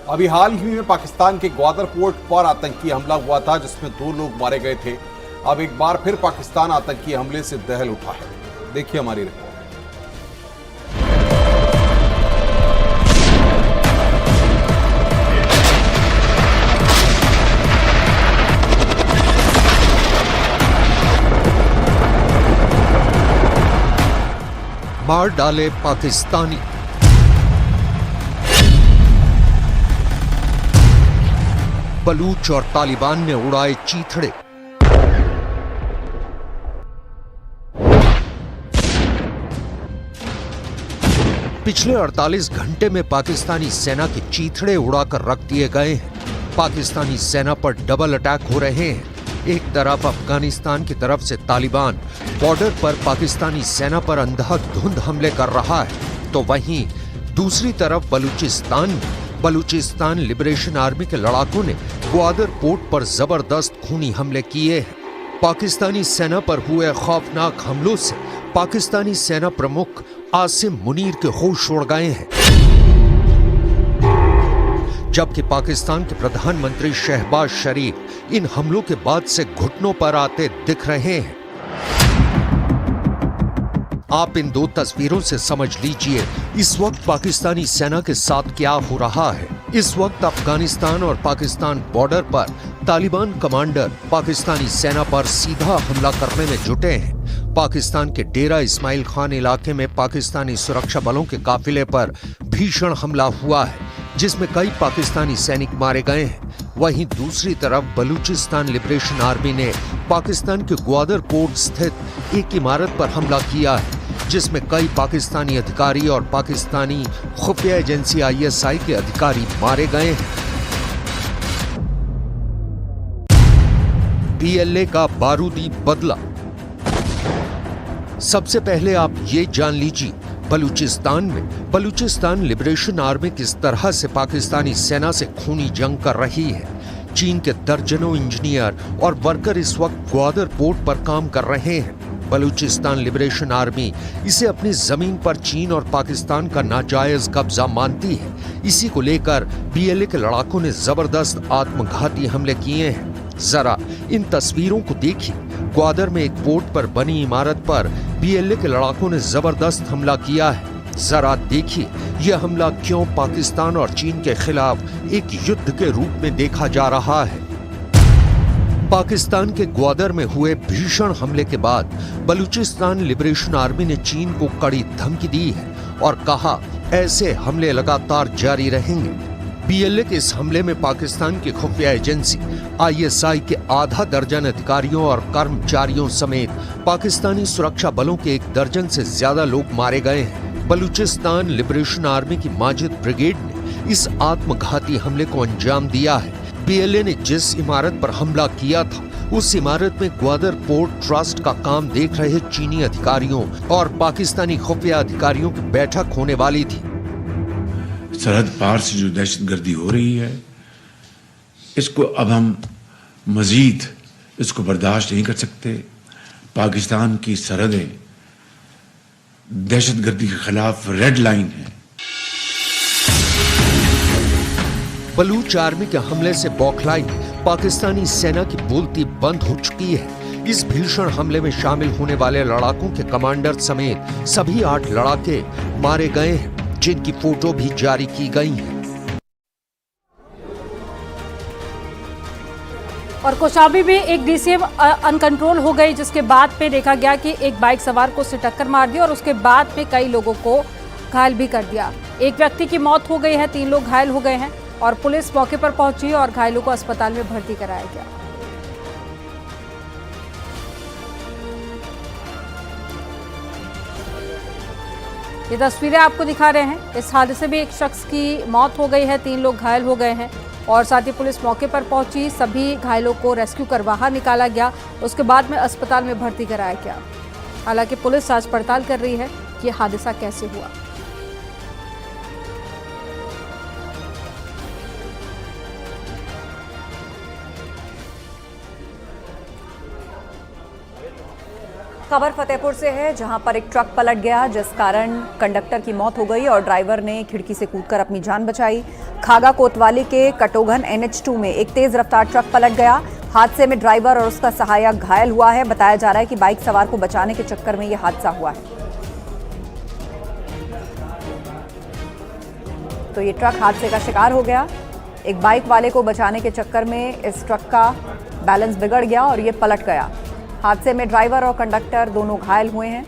अभी हाल ही में पाकिस्तान के ग्वादर पोर्ट पर आतंकी हमला हुआ था जिसमें 2 लोग मारे गए थे। अब एक बार फिर पाकिस्तान आतंकी हमले से दहल उठा है। देखिए हमारी रिपोर्ट। मार डाले पाकिस्तानी। बलूच और तालिबान ने उड़ाए चीथड़े। पिछले 48 घंटे में पाकिस्तानी सेना के चीथड़े उड़ाकर रख दिए गए हैं। पाकिस्तानी सेना पर डबल अटैक हो रहे हैं। एक तरफ अफगानिस्तान की तरफ से तालिबान बॉर्डर पर पाकिस्तानी सेना पर अंधाधुंध हमले कर रहा है, तो वहीं दूसरी तरफ बलूचिस्तान लिबरेशन आर्मी के लड़ाकों ने ग्वादर पोर्ट पर जबरदस्त खूनी हमले किए हैं। पाकिस्तानी सेना पर हुए खौफनाक हमलों से पाकिस्तानी सेना प्रमुख आसिम मुनीर के होश उड़ गए हैं, जबकि पाकिस्तान के प्रधानमंत्री शहबाज शरीफ इन हमलों के बाद से घुटनों पर आते दिख रहे हैं। आप इन 2 तस्वीरों से समझ लीजिए इस वक्त पाकिस्तानी सेना के साथ क्या हो रहा है। इस वक्त अफगानिस्तान और पाकिस्तान बॉर्डर पर तालिबान कमांडर पाकिस्तानी सेना पर सीधा हमला करने में जुटे हैं। पाकिस्तान के डेरा इस्माइल खान इलाके में पाकिस्तानी सुरक्षा बलों के काफिले पर भीषण हमला हुआ है, जिसमें कई पाकिस्तानी सैनिक मारे गए हैं। वहीं दूसरी तरफ बलूचिस्तान लिबरेशन आर्मी ने पाकिस्तान के ग्वादर पोर्ट स्थित एक इमारत पर हमला किया है, जिसमें कई पाकिस्तानी अधिकारी और पाकिस्तानी खुफिया एजेंसी ISI के अधिकारी मारे गए हैं। PLA का बारूदी बदला। सबसे पहले आप ये जान लीजिए बलूचिस्तान लिबरेशन आर्मी किस तरह से पाकिस्तानी सेना से खूनी जंग कर रही है। चीन के दर्जनों इंजीनियर और वर्कर इस वक्त ग्वादर पोर्ट पर काम कर रहे हैं। बलूचिस्तान लिबरेशन आर्मी इसे अपनी जमीन पर चीन और पाकिस्तान का नाजायज कब्जा मानती है। इसी को लेकर PLA के लड़ाकों ने जबरदस्त आत्मघाती हमले किए हैं। जरा इन तस्वीरों को देखिए। ग्वादर में एक पोर्ट पर बनी इमारत पर PLA के लड़ाकों ने जबरदस्त हमला किया है। जरा देखिए यह हमला क्यों पाकिस्तान और चीन के खिलाफ एक युद्ध के रूप में देखा जा रहा है। पाकिस्तान के ग्वादर में हुए भीषण हमले के बाद बलूचिस्तान लिबरेशन आर्मी ने चीन को कड़ी धमकी दी है और कहा ऐसे हमले लगातार जारी रहेंगे। PLA के इस हमले में पाकिस्तान की खुफिया एजेंसी ISI के आधा दर्जन अधिकारियों और कर्मचारियों समेत पाकिस्तानी सुरक्षा बलों के 1 दर्जन से ज्यादा लोग मारे गए हैं। बलूचिस्तान लिबरेशन आर्मी की माजिद ब्रिगेड ने इस आत्मघाती हमले को अंजाम दिया है। PLA ने जिस इमारत पर हमला किया था उस इमारत में ग्वादर पोर्ट ट्रस्ट का काम देख रहे चीनी अधिकारियों और पाकिस्तानी खुफिया अधिकारियों की बैठक होने वाली थी। सरहद पार से जो दहशतगर्दी हो रही है, इसको अब हम मजीद इसको बर्दाश्त नहीं कर सकते। पाकिस्तान की सरहदें दहशतगर्दी के खिलाफ रेड लाइन है। बलूच आर्मी के हमले से बौखलाई पाकिस्तानी सेना की बोलती बंद हो चुकी है। इस भीषण हमले में शामिल होने वाले लड़ाकों के कमांडर समेत सभी 8 लड़ाके मारे गए हैं, जिनकी फोटो भी जारी की गई है। और कौशाम्बी में एक DCM अनकंट्रोल हो गई, जिसके बाद पे देखा गया कि एक बाइक सवार को उससे टक्कर मार दी और उसके बाद में कई लोगों को घायल भी कर दिया। एक व्यक्ति की मौत हो गई है, 3 लोग घायल हो गए हैं और पुलिस मौके पर पहुंची और घायलों को अस्पताल में भर्ती कराया गया। ये तस्वीरें आपको दिखा रहे हैं। इस हादसे में एक शख्स की मौत हो गई है, 3 लोग घायल हो गए हैं और साथ ही पुलिस मौके पर पहुंची। सभी घायलों को रेस्क्यू कर बाहर निकाला गया, उसके बाद में अस्पताल में भर्ती कराया गया। हालांकि पुलिस जांच पड़ताल कर रही है कि हादसा कैसे हुआ। खबर फतेहपुर से है, जहां पर एक ट्रक पलट गया जिस कारण कंडक्टर की मौत हो गई और ड्राइवर ने खिड़की से कूदकर अपनी जान बचाई। खागा कोतवाली के कटोघन NH2 में एक तेज रफ्तार ट्रक पलट गया। हादसे में ड्राइवर और उसका सहायक घायल हुआ है। बताया जा रहा है कि बाइक सवार को बचाने के चक्कर में यह हादसा हुआ है। तो ये ट्रक हादसे का शिकार हो गया। एक बाइक वाले को बचाने के चक्कर में इस ट्रक का बैलेंस बिगड़ गया और ये पलट गया। हादसे में ड्राइवर और कंडक्टर दोनों घायल हुए हैं।